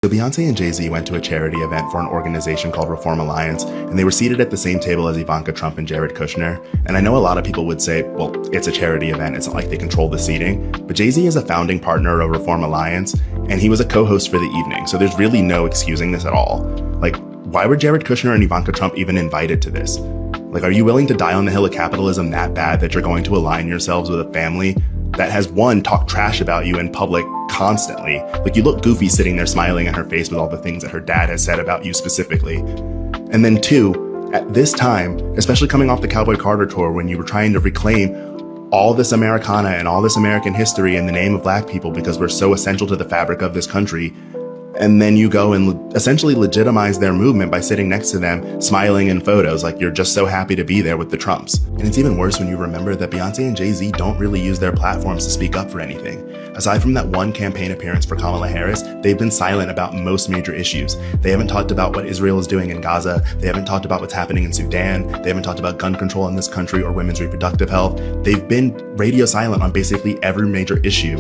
So Beyonce and Jay Z went to a charity event for an organization called Reform Alliance, and they were seated at the same table as Ivanka Trump and Jared Kushner. And I know a lot of people would say, well, it's a charity event, it's not like they control the seating. But Jay Z is a founding partner of Reform Alliance, and he was a co-host for the evening. So there's really no excusing this at all. Like, why were Jared Kushner and Ivanka Trump even invited to this? Like, are you willing to die on the hill of capitalism that bad that you're going to align yourselves with a family that has, one, talked trash about you in public constantly? Like, you look goofy sitting there smiling in her face with all the things that her dad has said about you specifically. And then two, at this time, especially coming off the Cowboy Carter tour, when you were trying to reclaim all this Americana and all this American history in the name of Black people because we're so essential to the fabric of this country, and then you go and essentially legitimize their movement by sitting next to them, smiling in photos like you're just so happy to be there with the Trumps. And it's even worse when you remember that Beyonce and Jay Z don't really use their platforms to speak up for anything. Aside from that one campaign appearance for Kamala Harris, they've been silent about most major issues. They haven't talked about what Israel is doing in Gaza. They haven't talked about what's happening in Sudan. They haven't talked about gun control in this country or women's reproductive health. They've been radio silent on basically every major issue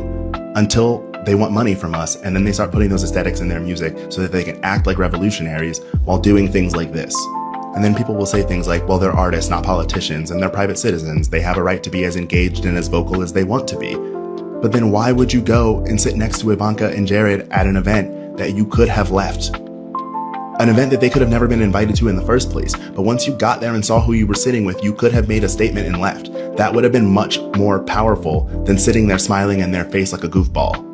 until they want money from us, and then they start putting those aesthetics in their music so that they can act like revolutionaries while doing things like this. And then people will say things like, well, they're artists, not politicians, and they're private citizens. They have a right to be as engaged and as vocal as they want to be. But then why would you go and sit next to Ivanka and Jared at an event that you could have left? An event that they could have never been invited to in the first place. But once you got there and saw who you were sitting with, you could have made a statement and left. That would have been much more powerful than sitting there smiling in their face like a goofball.